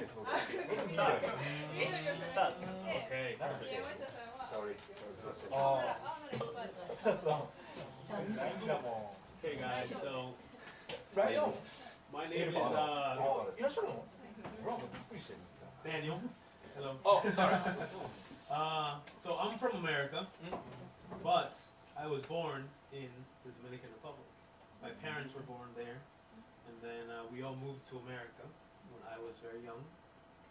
そうで。Start. Okay. Sorry. Hey guys, so Right on. my name is いらっしゃるの？俺はびっくりしてる。 Daniel. Hello. Oh, sorry. So I'm from America, but I was born in the Dominican Republic. My parents were born there, and then we all moved to America when I was very young.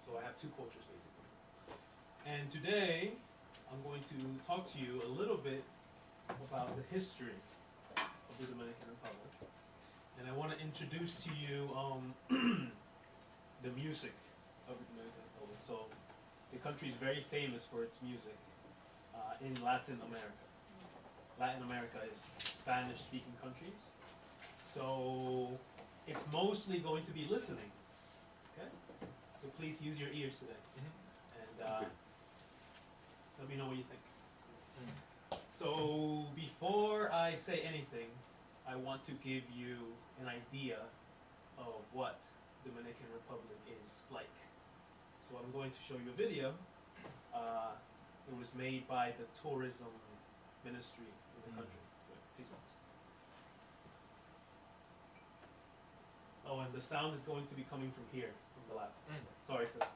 So I have two cultures basically. And today I'm going to talk to you a little bit about the history of the Dominican Republic. And I want to introduce to you the music of the Dominican Republic. So the country is very famous for its music in Latin America. Latin America is Spanish-speaking countries. So it's mostly going to be listening. Okay? So please use your ears today. And let me know what you think. So before I say anything, I want to give you an idea of what Dominican Republic is like. So I'm going to show you a video. It was made by the tourism ministry in the country. Please watch. Oh, and the sound is going to be coming from here, from the lab. Sorry for that.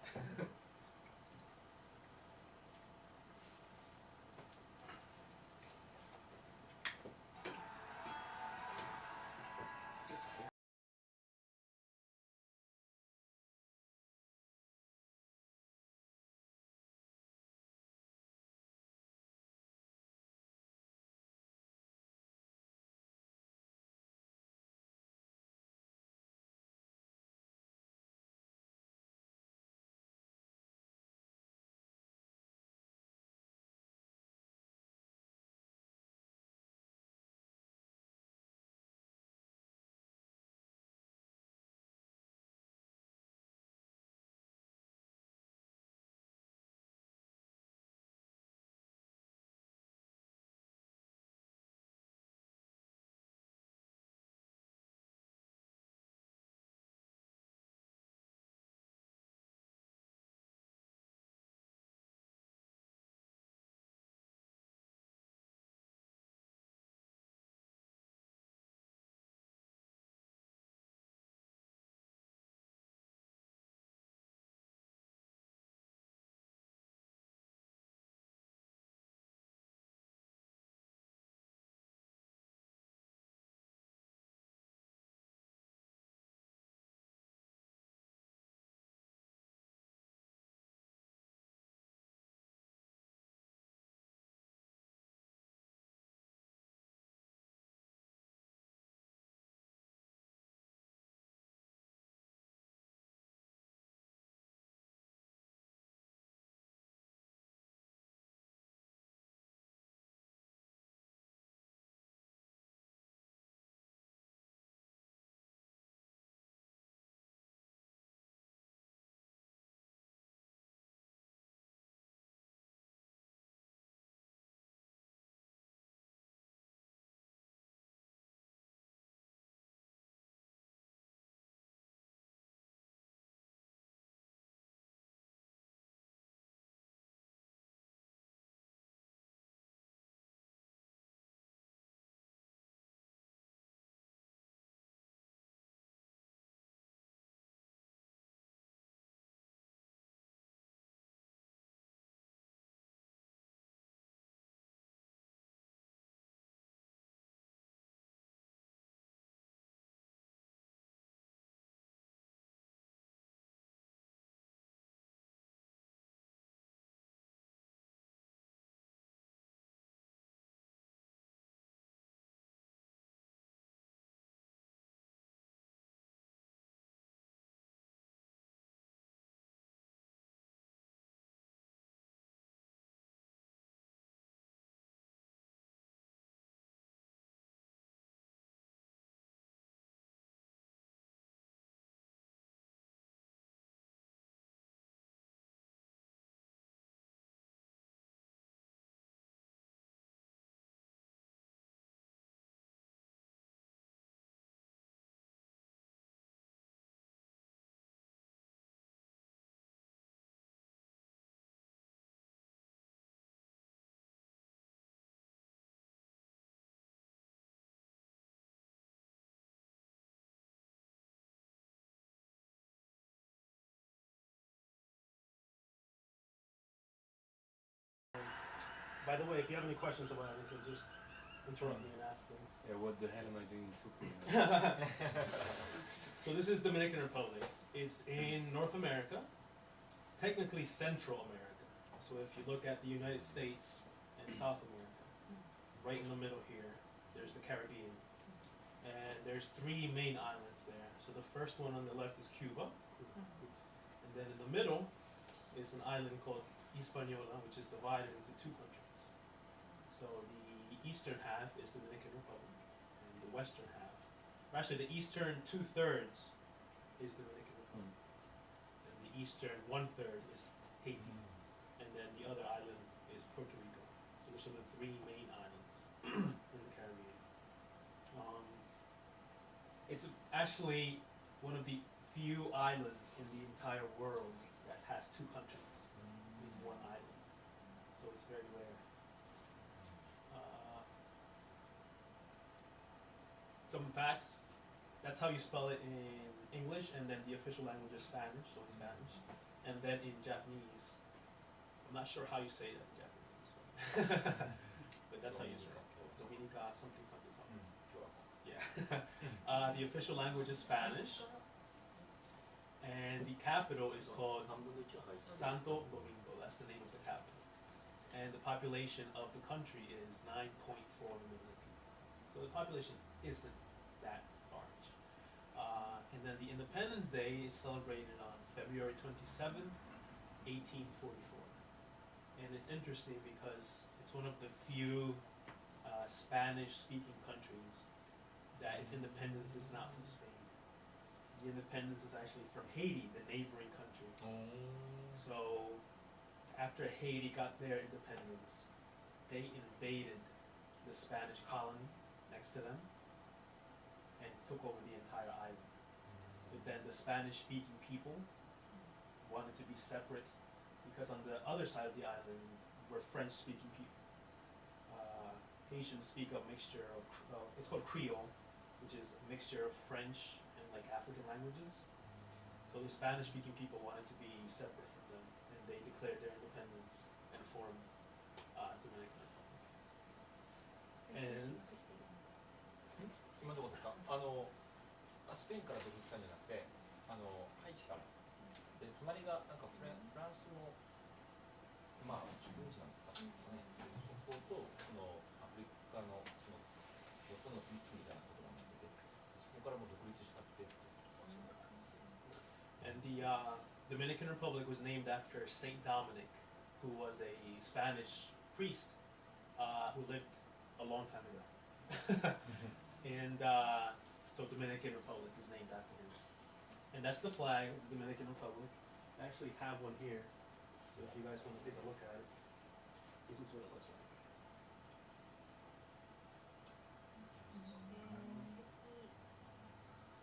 By the way, if you have any questions about anything, just interrupt me and ask things. Yeah, what the hell am I doing in Tokyo? So this is Dominican Republic. It's in North America, technically Central America. So if you look at the United States and South America, right in the middle here, there's the Caribbean. And there's 3 main islands there. So the first one on the left is Cuba. And then in the middle is an island called Hispaniola, which is divided into 2 countries. So the eastern half is Dominican Republic, and the western half, or actually the eastern 2/3 is Dominican Republic, and the eastern 1/3 is Haiti, and then the other island is Puerto Rico. So those are the 3 main islands in the Caribbean. It's actually one of the few islands in the entire world that has 2 countries in one island. So it's very rare. Some facts. That's how you spell it in English, and then the official language is Spanish, so it's Spanish. And then in Japanese, I'm not sure how you say that in Japanese, but that's how you say it. Dominica, something, something, something. Yeah. The official language is Spanish, and the capital is called Santo Domingo. That's the name of the capital. And the population of the country is 9.4 million people. So the population isn't that large. And then the Independence Day is celebrated on February 27th, 1844. And it's interesting because it's one of the few Spanish-speaking countries that its independence is not from Spain. The independence is actually from Haiti, the neighboring country. So after Haiti got their independence, they invaded the Spanish colony next to them and took over the entire island. But then the Spanish-speaking people wanted to be separate because on the other side of the island were French-speaking people. Haitians speak a mixture of, it's called Creole, which is a mixture of French and like African languages. So the Spanish-speaking people wanted to be separate from them, and they declared their independence and formed Dominican Republic. And 今どこですか？スペインから独立したんじゃなくて、ハイチから。で、隣がなんかフランスのまあ植民地なんですかね。そことそのアフリカのその横の3つみたいなことがなってて、そこからも独立したってってことですよね。And the Dominican Republic was named after Saint Dominic, who was a Spanish priest who lived a long time ago. And so Dominican Republic is named after him. And that's the flag of the Dominican Republic. I actually have one here, so if you guys want to take a look at it, this is what it looks like.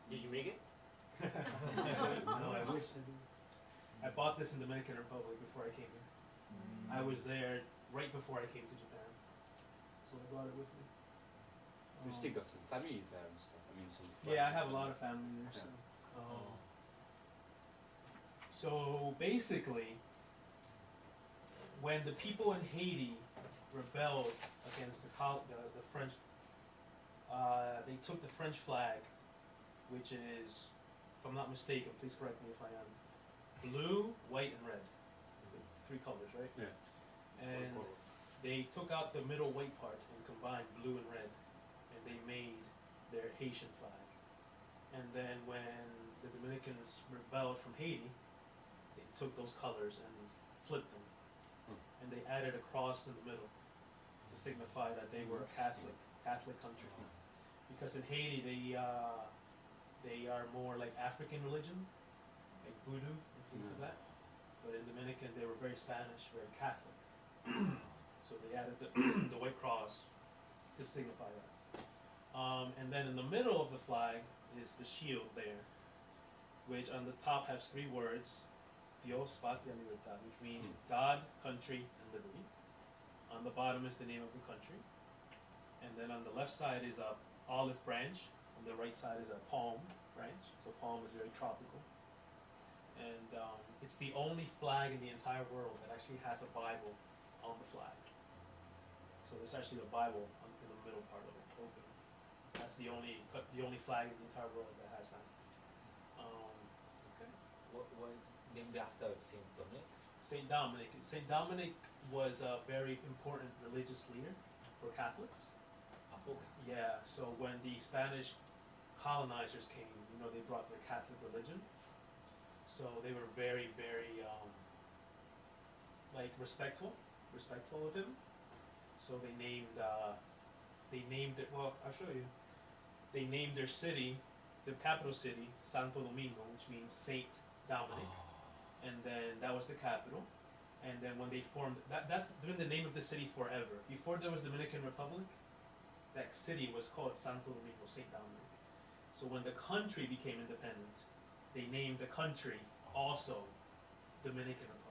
Did you make it? No, I wish I did. I bought this in Dominican Republic before I came here. I was there right before I came to Japan, so I brought it with me. You still got some family there and stuff. I mean, some Yeah, I friends. have a lot of family there. So basically, when the people in Haiti rebelled against the French, they took the French flag, which is, if I'm not mistaken, please correct me if I am, blue, white, and red. The 3 colors, right? Yeah. And they took out the middle white part and combined blue and red, and they made their Haitian flag. And then when the Dominicans rebelled from Haiti, they took those colors and flipped them, and they added a cross in the middle to signify that they were a Catholic country. Because in Haiti they are more like African religion, like voodoo and things like that. But in Dominican they were very Spanish, very Catholic. So they added the white cross to signify that. And then in the middle of the flag is the shield there, which on the top has 3 words, Dios, Patria, Libertad, which means God, country, and liberty. On the bottom is the name of the country. And then on the left side is a olive branch, on the right side is a palm branch. So palm is very tropical. And it's the only flag in the entire world that actually has a Bible on the flag. So there's actually a Bible in the middle part of it, open. That's the only flag in the entire world that has that. Okay. What is named after Saint Dominic? Saint Dominic. Saint Dominic was a very important religious leader for Catholics. Okay. Yeah. So when the Spanish colonizers came, they brought their Catholic religion. So they were very, very respectful of him. So they named it. Well, I'll show you. They named their city, the capital city, Santo Domingo, which means Saint Dominic, and then that was the capital. And then when they formed that's been the name of the city forever. Before there was Dominican Republic, that city was called Santo Domingo, Saint Dominic. So when the country became independent, they named the country also Dominican Republic.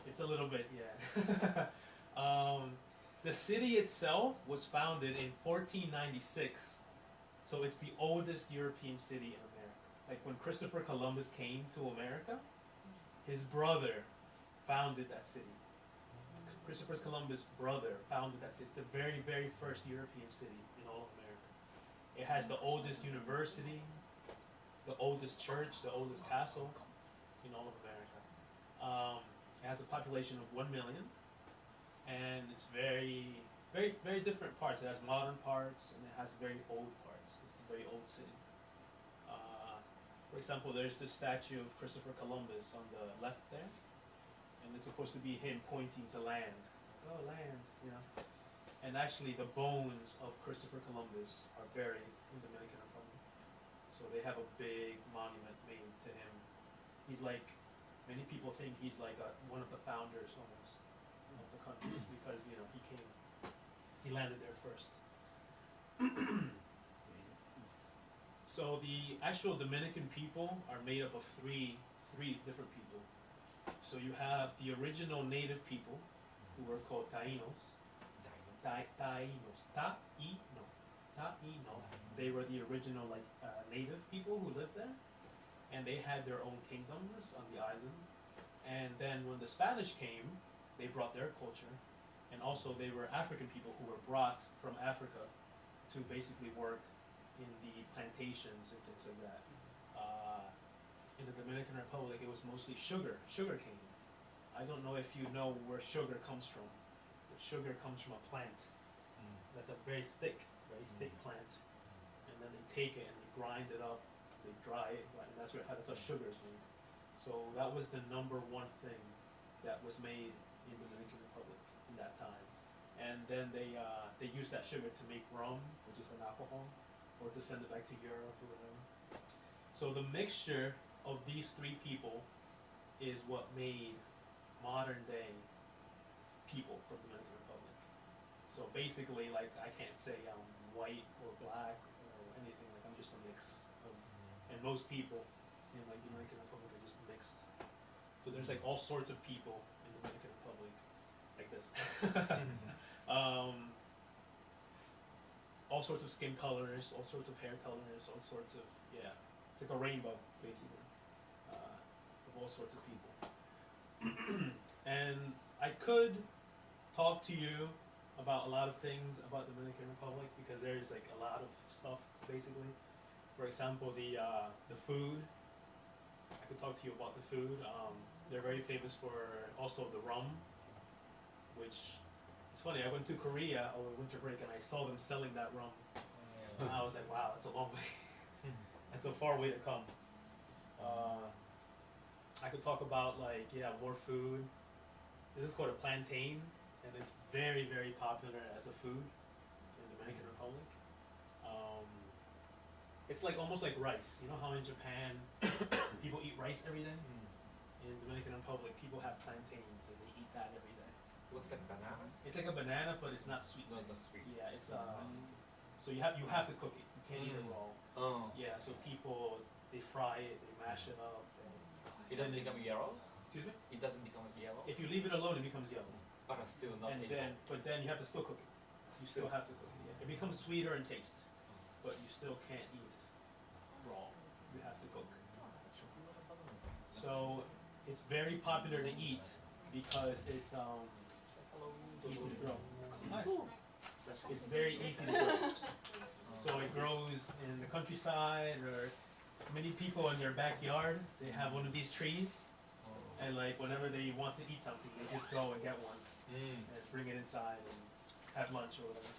It's a little bit, yeah. The city itself was founded in 1496, so it's the oldest European city in America. Like when Christopher Columbus came to America, his brother founded that city. Christopher Columbus' brother founded that city. It's the very, very first European city in all of America. It has the oldest university, the oldest church, the oldest castle in all of America. It has a population of 1 million, and it's very, very, very different parts. It has modern parts, and it has very old parts. It's a very old city. For example, there's the statue of Christopher Columbus on the left there, and it's supposed to be him pointing to land. Oh, land, And actually, the bones of Christopher Columbus are buried in the Dominican Republic. So they have a big monument made to him. He's like, many people think he's like one of the founders almost of the country because he landed there first. So the actual Dominican people are made up of three different people. So you have the original native people who were called Taínos. Taíno. They were the original native people who lived there, and they had their own kingdoms on the island. And then when the Spanish came, they brought their culture, and also they were African people who were brought from Africa to basically work in the plantations and things like that. In the Dominican Republic, it was mostly sugar cane. I don't know if you know where sugar comes from, but sugar comes from a plant. That's a very thick plant, and then they take it and they grind it up, they dry it, and that's how sugar is made. So that was the number one thing that was made in the Dominican Republic in that time. And then they used that sugar to make rum, which is an alcohol, or to send it back to Europe or whatever. So the mixture of these three people is what made modern day people from the Dominican Republic. So basically, I can't say I'm white or black or anything. I'm just a mix of, and most people in the Dominican Republic are just mixed. So there's all sorts of people in the Dominican Republic, like this. All sorts of skin colors, all sorts of hair colors, all sorts of it's like a rainbow basically, of all sorts of people. And I could talk to you about a lot of things about the Dominican Republic because there's a lot of stuff basically. For example, the food. I could talk to you about the food. They're very famous for also the rum, which it's funny. I went to Korea over winter break and I saw them selling that rum, and I was like, wow, that's a long way. That's a far way to come. I could talk about more food. This is called a plantain, and it's very, very popular as a food in the Dominican Republic. It's almost like rice. You know how in Japan people eat rice every day? In Dominican Republic, people have plantains and they eat that every day. Looks like bananas. It's like a banana, but it's not sweet. No, not sweet. Yeah, it's so you have to cook it. You can't eat it raw. Oh. Yeah, so people they fry it, they mash it up. It doesn't become yellow. Excuse me? It doesn't become yellow. If you leave it alone, it becomes yellow. But it's still not And edible. then you have to still cook it. You still have to cook it. Yeah. It becomes sweeter in taste, but you still can't eat it raw. You have to cook. So it's very popular to eat because it's easy to grow. It's very easy to grow. So it grows in the countryside, or many people in their backyard, they have one of these trees, and like whenever they want to eat something, they just go and get one and bring it inside and have lunch or whatever.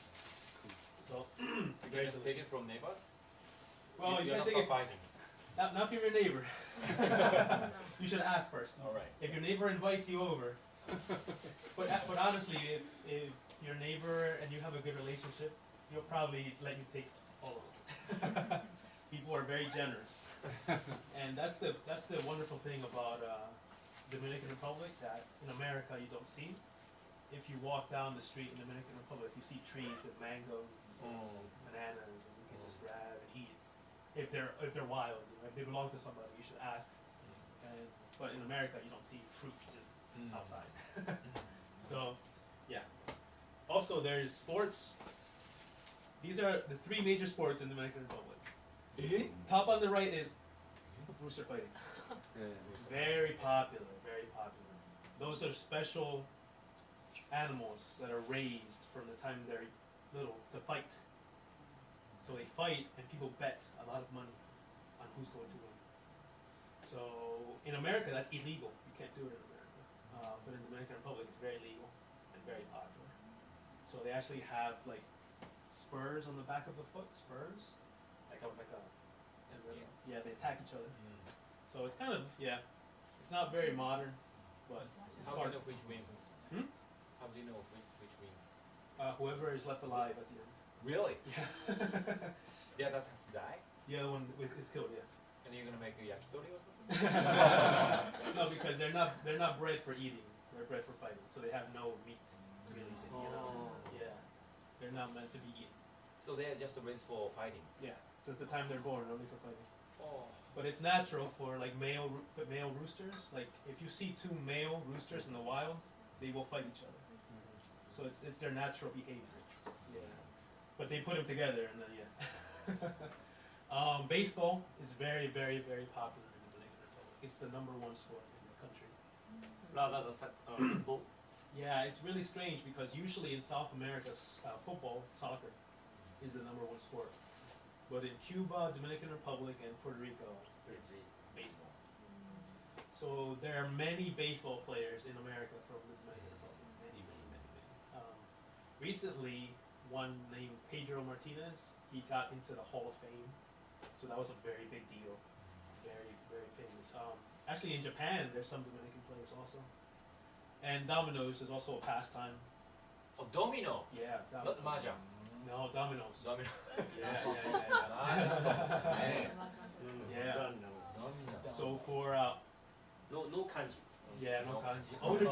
So You can just take it from neighbors? well, you You're can not take it. fighting. Not from your neighbor. You should ask first. Alright. If your neighbor invites you over, but honestly, if your neighbor and you have a good relationship, he'll probably let you take all of it. People are very generous, and that's the wonderful thing about Dominican Republic that in America you don't see. If you walk down the street in Dominican Republic, you see trees with mangoes, bananas, and you can just grab and eat. If they're wild, you know, if they belong to somebody, you should ask. But in America, you don't see fruits just outside. So, yeah. Also, there's sports. These are the 3 major sports in the Dominican Republic. Top on the right is rooster fighting. Very popular, very popular. Those are special animals that are raised from the time they're little to fight. So they fight, and people bet a lot of money on who's going to win. So in America, that's illegal. You can't do it in America. But in the Dominican Republic, it's very legal and very popular. So they actually have like spurs on the back of the foot, spurs, and then, they attack each other. So it's kind of, it's not very modern, but it's How do part you know which wins? Hmm? How do you know which wins? whoever is left alive at the end. Really? Yeah. Yeah, that has to die? The other one is killed, yeah. And you're gonna make a yakitori or something? No, because they're not bred for eating. They're bred for fighting, so they have no meat really. Yeah, they're not meant to be eaten. So they're just raised for fighting? Yeah, since the time they're born, only for fighting. Oh. But it's natural for like male roosters. Like if you see 2 male roosters in the wild, they will fight each other. So it's their natural behavior. Yeah. But they put them together, and then baseball is very, very, very popular in the Dominican Republic. It's the #1 sport in the country. football. Yeah, it's really strange because usually in South America, football, soccer, is the #1 sport. But in Cuba, Dominican Republic, and Puerto Rico, it's baseball. So there are many baseball players in America from the Dominican Republic. Many, many, many, many. Recently, one named Pedro Martinez, he got into the Hall of Fame. So that was a very big deal. Very, very famous. Actually, in Japan, there's some Dominican players also. And dominoes is also a pastime. Oh, domino? Yeah, Not mahjong. No, dominoes. Domino. Yeah. Domino. So for No kanji. no kanji. Older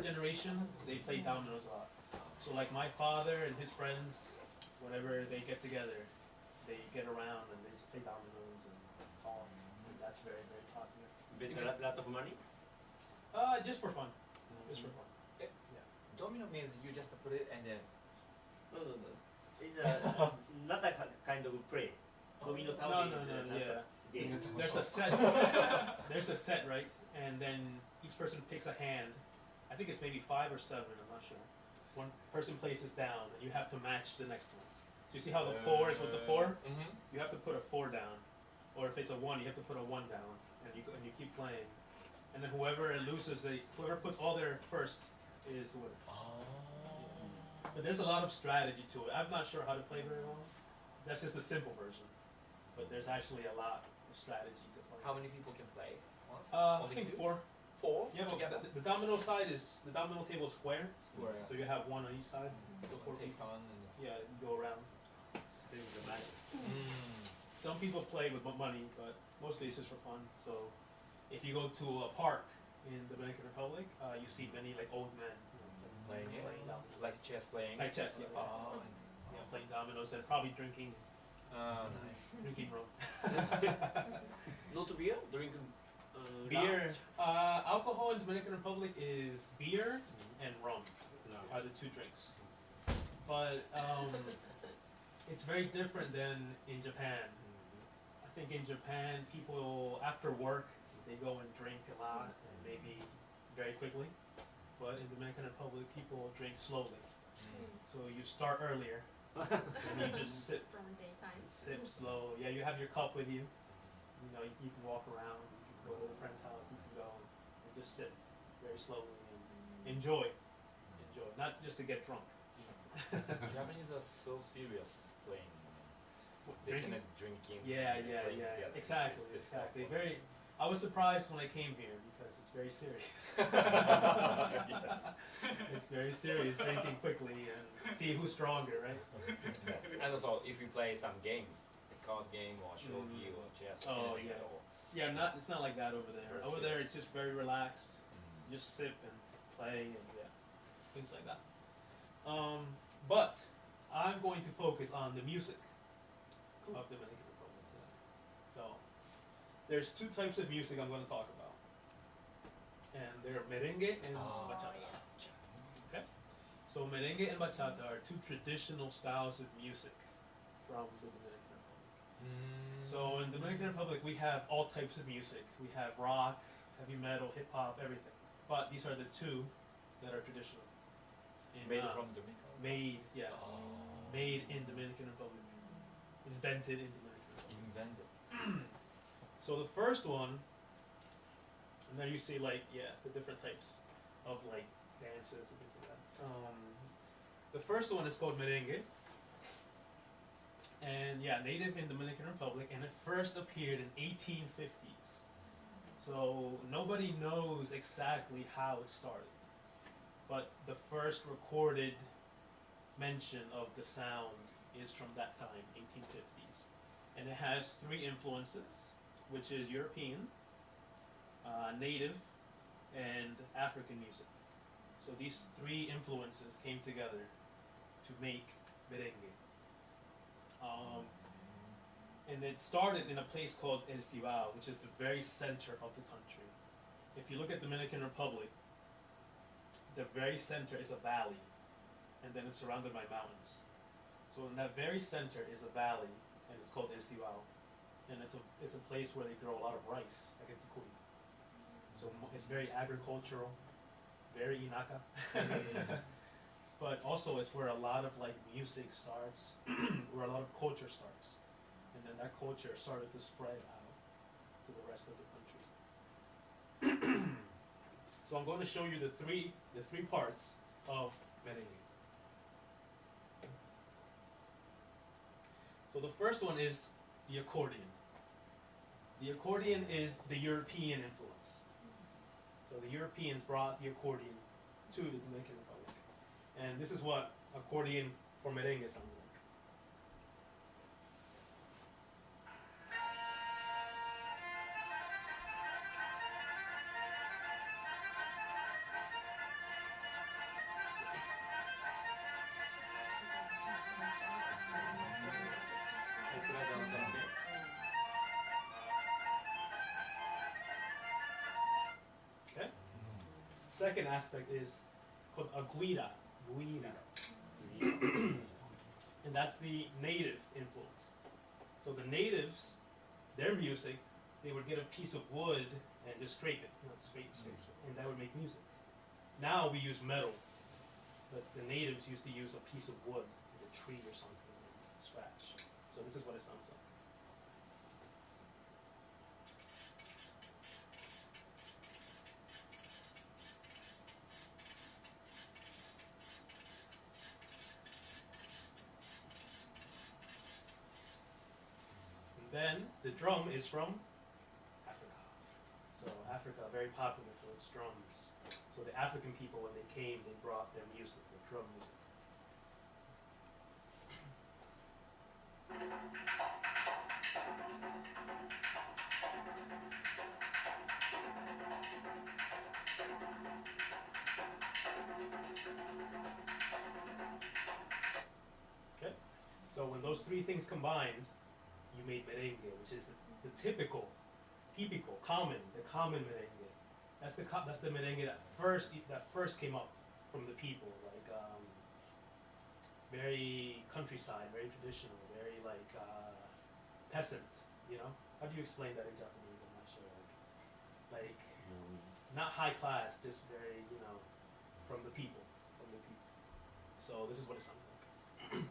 generation, they play dominoes a lot. So like my father and his friends, whenever they get together, they get around and they just play dominoes and talk, and that's very, very popular. Bet a lot of money. Just for fun. Just for fun. Domino means you just put it and then. No. It's not a kind of play. Domino No, is not yeah. a game. There's a set. There's a set, right? And then each person picks a hand. I think it's maybe 5 or 7. I'm not sure. One person places down, and you have to match the next one. So you see how the 4 is with the 4? You have to put a 4 down, or if it's a 1, you have to put a 1 down, and you keep playing. And then whoever loses, whoever puts all their first is the winner. But there's a lot of strategy to it. I'm not sure how to play very well. That's just the simple version. But there's actually a lot of strategy to play. How many people can play once? I Only think 2? 4. 4? Yeah, but the domino side is the domino table is square, Square. so you have 1 on each side. So So 4 take people. turn and. Yeah, you go around. This is the magic. Some people play with money, but mostly it's just for fun. So if you go to a park in the Dominican Republic, you see many like old men Playing it? dominoes. Like chess playing? Like chess, yeah. Oh, Yeah, playing dominoes and probably drinking nice. rum. Not beer, drink Beer, alcohol in Dominican Republic is beer and rum are the 2 drinks. But it's very different than in Japan. I think in Japan, people after work they go and drink a lot and maybe very quickly. But in Dominican Republic, people drink slowly. So you start earlier, and you just sip From daytime. slow. Yeah, you have your cup with you. You know, you can walk around. You can go to a friend's house. You can go and just sip very slowly and enjoy. Not just to get drunk. Japanese are so serious playing. They Drinking? cannot drinking. Yeah, and playing together. exactly, It's exactly. difficult. Very. I was surprised when I came here because it's very serious. It's very serious, drinking quickly and see who's stronger, right? Yes. And also, if you play some games, a card game or shogi or chess, Oh, anything yeah. at all. Yeah, it's not like that over there. Very Over there, serious. it's just very relaxed. Mm. Just sip and play and yeah, things like that. But I'm going to focus on the music of Dominican Republic. So there's two types of music I'm going to talk about, and they're merengue and bachata. Okay, so merengue and bachata are two traditional styles of music from the Dominican Republic. So in the Dominican Republic, we have all types of music. We have rock, heavy metal, hip hop, everything. But these are the two that are traditional. Made from Dominican. Made, yeah, Oh. made in Dominican Republic, invented in Dominican Republic. Invented. So the first one, and then you see like the different types of like dances and things like that. The first one is called merengue, and native in Dominican Republic, and it first appeared in 1850s. So nobody knows exactly how it started, but the first recorded mention of the sound is from that time, 1850s, and it has three influences, which is European, native, and African music. So these three influences came together to make merengue. And it started in a place called El Cibao, which is the very center of the country. If you look at Dominican Republic, the very center is a valley, and then it's surrounded by mountains. So in that very center is a valley, and it's called El Cibao, and it's a place where they grow a lot of rice, like in Fukui. So it's very agricultural, very inaka. But also it's where a lot of like music starts, where a lot of culture starts, and then that culture started to spread out to the rest of the country. So I'm going to show you the three parts of merengue. So the first one is the accordion. The accordion is the European influence. So the Europeans brought the accordion to the Dominican Republic. And this is what accordion for merengue sounds like. Okay? Second aspect is called a guira. And that's the native influence. So the natives, their music, they would get a piece of wood and just scrape it, scrape, and that would make music. Now we use metal, but the natives used to use a piece of wood, like a tree or something, and scratch. So this is what it sounds like. Then the drum is from Africa. So Africa, very popular for its drums. So the African people, when they came, they brought their music, their drum music. Okay, so when those three things combined, you made merengue, which is the typical, common merengue. That's the merengue that first came up from the people, like very countryside, very traditional, very like peasant. You know, how do you explain that in Japanese? I'm not sure. Like not high class, just very from the people, So this is what it sounds like.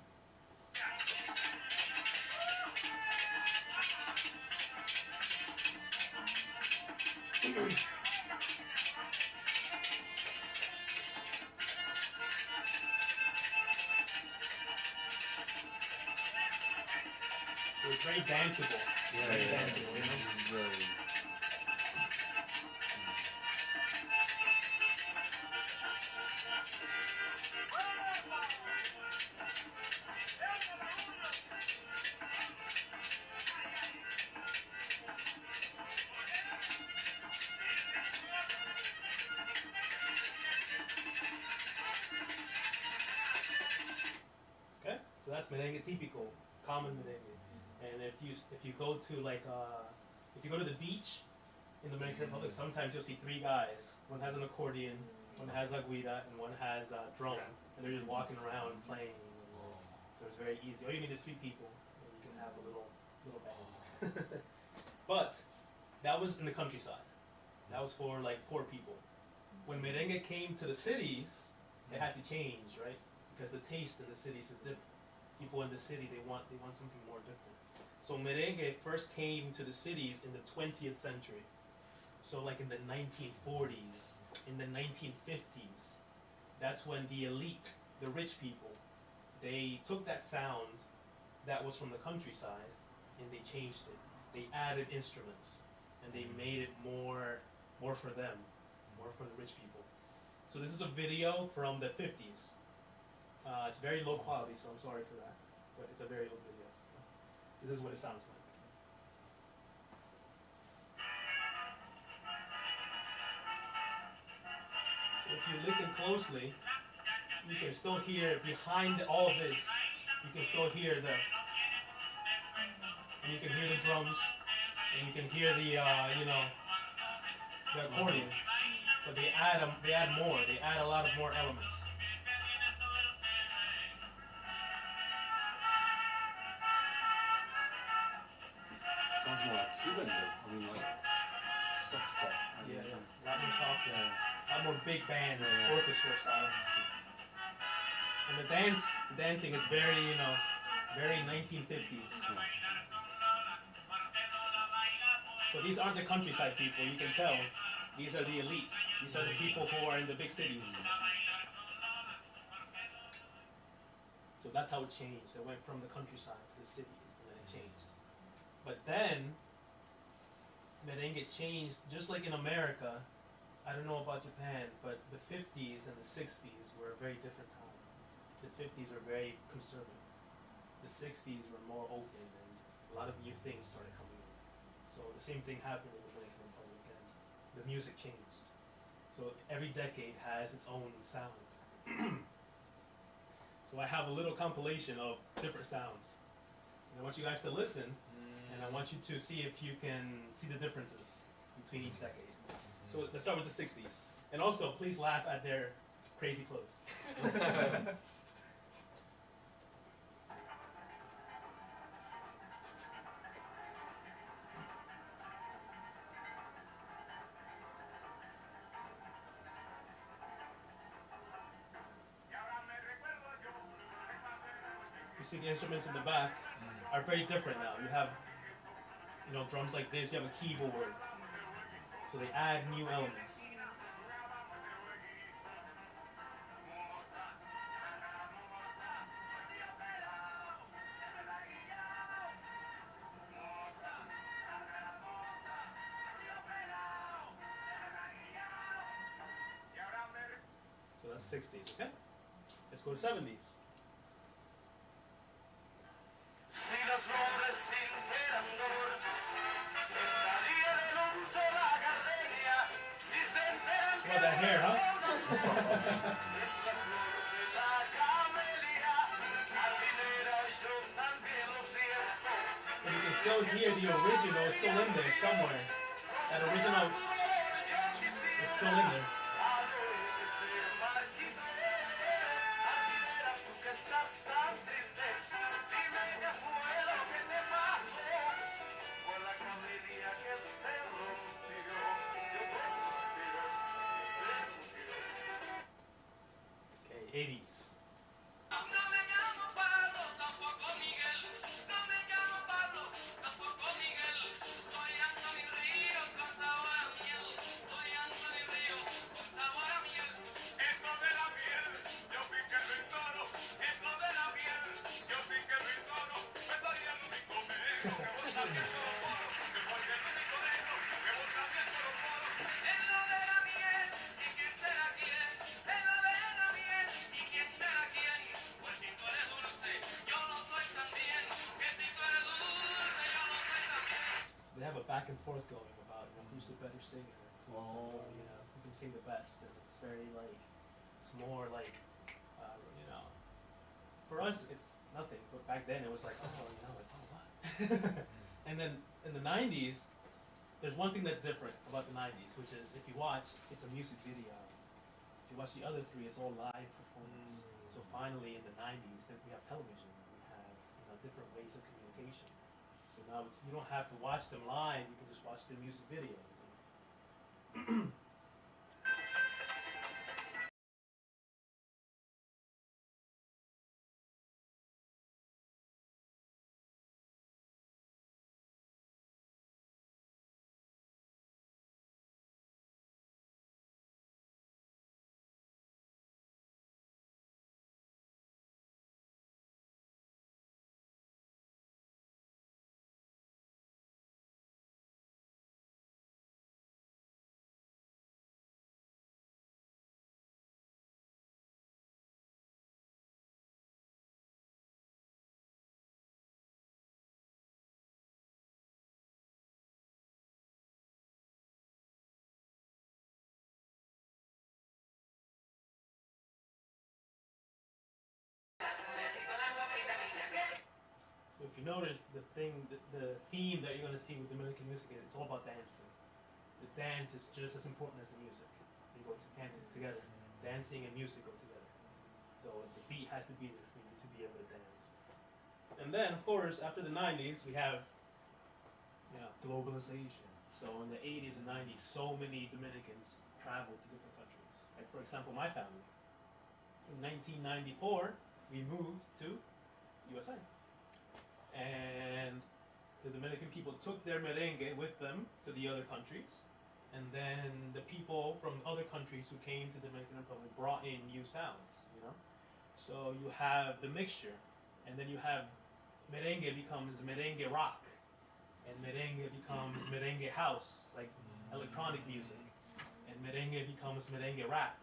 So it's very danceable. Very danceable, you know? Very. Okay, so that's merengue típico, common merengue. And if you go to like if you go to the beach in the Dominican Republic, sometimes you'll see three guys. One has an accordion, one has a guira, and one has a drum, and they're just walking around playing. So it's very easy. All you need is 3 people, and you can have a little band. But that was in the countryside. That was for like poor people. When merengue came to the cities, it had to change, right? Because the taste in the cities is different. People in the city, they want something more different. So merengue first came to the cities in the 20th century. So like in the 1940s, in the 1950s, that's when the elite, the rich people, they took that sound that was from the countryside and they changed it. They added instruments and they made it more for them, more for the rich people. So this is a video from the 50s. It's very low quality, so I'm sorry for that, but it's a very old video. So this is what it sounds like. So if you listen closely, you can still hear behind all of this. You can still hear and you can hear the drums, and you can hear the the accordion. But they add more. They add a lot of more elements. Sounds more like Cuban though. I mean, like softer. Yeah, a lot more softer, Yeah. a lot more big band, Yeah. orchestra style. And the dancing is very, very 1950s. So these aren't the countryside people, you can tell. These are the elites. These are the people who are in the big cities. So that's how it changed. It went from the countryside to the cities, and then it changed. But then, merengue changed, just like in America. I don't know about Japan, but the 50s and the 60s were a very different time. The 50s were very conservative. The 60s were more open, and a lot of new things started coming in. So the same thing happened in the Dominican Republic, and the music changed. So every decade has its own sound. So I have a little compilation of different sounds. And I want you guys to listen, and I want you to see if you can see the differences between each decade. So let's start with the 60s. And also, please laugh at their crazy clothes. You see the instruments in the back are very different now. You have, drums like this, you have a keyboard. So they add new elements. So that's 60s, okay? Let's go to 70s. Si los hombres sintieran dolor, estaría de luto la gardenia. Si se enteran que Well, that hair, huh? es la flor de la camelia, jardinera, yo también lo siento. But you can still hear the original is still in there somewhere. That original is still in there. Jardinera, tú que estás tan triste, dime qué fue lo que te pasó. Por la camelia que se rompió, dio 2 suspiros y se murió. Okay, 80s. They have a back and forth going about who's the better singer, Oh. who can sing the best, and it's very like it's more like for us it's nothing, but back then it was like like what? And then in the '90s, there's one thing that's different about the '90s, which is if you watch, it's a music video. If you watch the other three, it's all live performance. So finally, in the '90s, then we have television. We have different ways of communication. So now you don't have to watch them live. You can just watch the music video. So if you notice the theme that you're going to see with Dominican music, it's all about dancing. The dance is just as important as the music. They go together. Dancing and music go together. So the beat has to be there for you to be able to dance. And then, of course, after the '90s, we have globalization. So in the '80s and '90s, so many Dominicans traveled to different countries. Like for example, my family. In 1994, we moved to USA. And the Dominican people took their merengue with them to the other countries, and then the people from other countries who came to the Dominican Republic brought in new sounds. So you have the mixture, and then you have merengue becomes merengue rock, and merengue becomes merengue house, like electronic music, and merengue becomes merengue rap.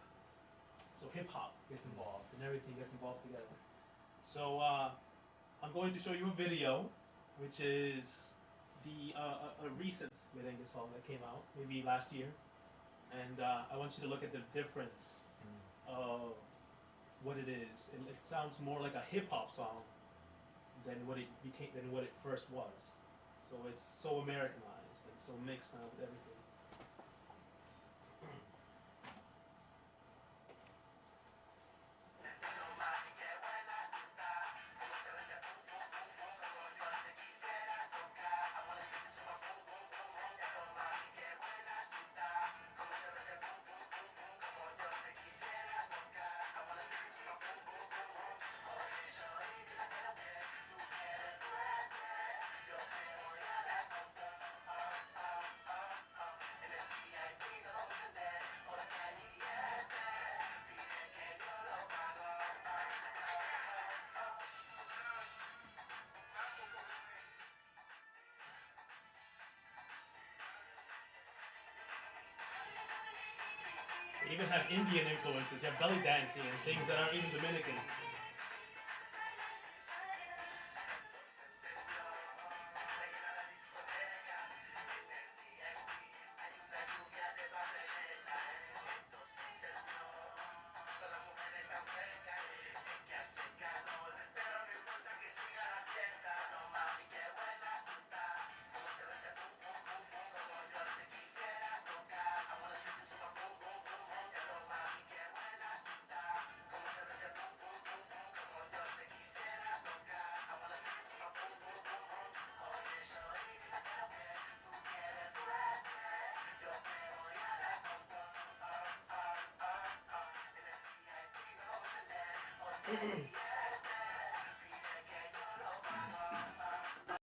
So hip hop gets involved, and everything gets involved together. So I'm going to show you a video, which is a recent merengue song that came out, maybe last year, and I want you to look at the difference of what it is. It sounds more like a hip hop song than what it first was. So it's so Americanized and so mixed now with everything. They even have Indian influences. You have belly dancing and things that aren't even Dominican.